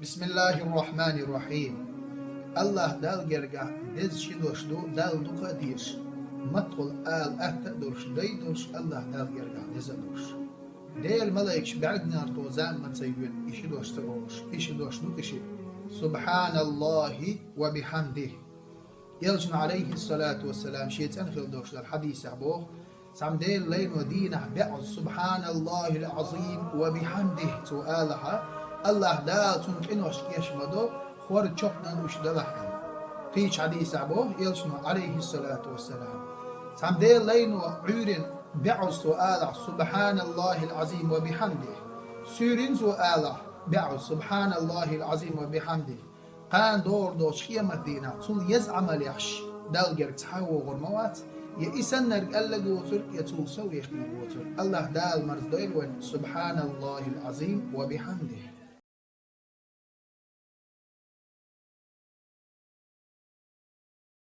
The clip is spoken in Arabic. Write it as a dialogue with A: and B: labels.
A: بسم الله الرحمن الرحيم. الله دال جرجع دز شدوش دو دال دوكا ديش مدخل آل أهتدوش ديدوش الله دال جرجع دزدوش ديل ملايكش بعد نار توزان ما تسيون إشدوش تروش إشدوش دوكشي سبحان الله وبحمده. يلجن عليه الصلاة والسلام شيطان في الدوش الحديث أبوه سام ديل لين ودينه بعض سبحان الله العظيم وبحمده سؤالها الله دال تنكين وشكيش مدو خور تشوفنا وش دلحن فيش حديث أبوه يلجن عليه الصلاة والسلام سام ديل لين وعيرن بعض سؤاله سبحان الله العظيم وبحمده سورين سؤاله بعض سبحان الله العظيم وبحمده قان دور دوش قيامة دينا تول يزعم اليحش دال جرت حاو غرموات يا إسن نرق الله جوتر يتول سوي يخلي جوتر الله دال مرز دويل سبحان الله العظيم وبحمده.